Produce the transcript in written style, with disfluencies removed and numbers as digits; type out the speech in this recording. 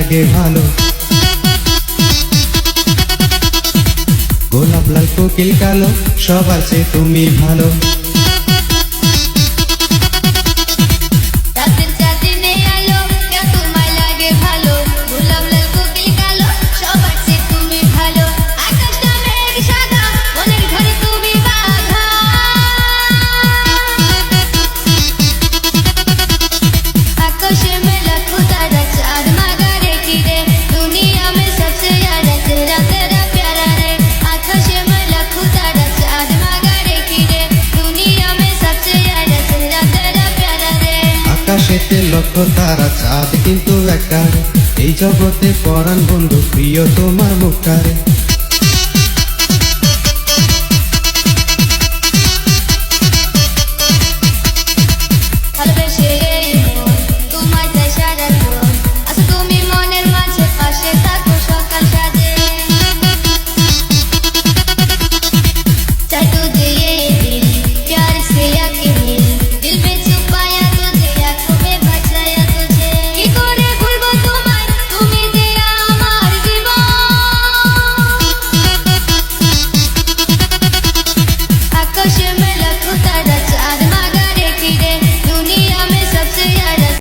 লাগে ভালো। গোলাপ লাল কোকিল কালো, সবার চেয়ে তুমি ভালো। রাতের চাঁদনে আলো, কেন তোমায় লাগে ভালো। গোলাপ লাল কোকিল কালো, সবার চেয়ে তুমি ভালো। আকাশটা মেঘ সাদা, মনের ঘরে তুমি বাঁধা। आकाशे में लाखों तारा, चाँद मांगा रे किरे। दुनिया में सबसे ज्यादा तेरा तेरा प्यारा रे। आकाशे में लाखों तारा, चाँद मांगा रे किरे। दुनिया में सबसे ज्यादा तेरा तेरा प्यारा रे। আকাশেতে লক্ষ তারা, চাঁদ কিন্তু একা রে। এই জগতে পরাণ বন্ধু, প্রিয় তোমার মুখটা রে।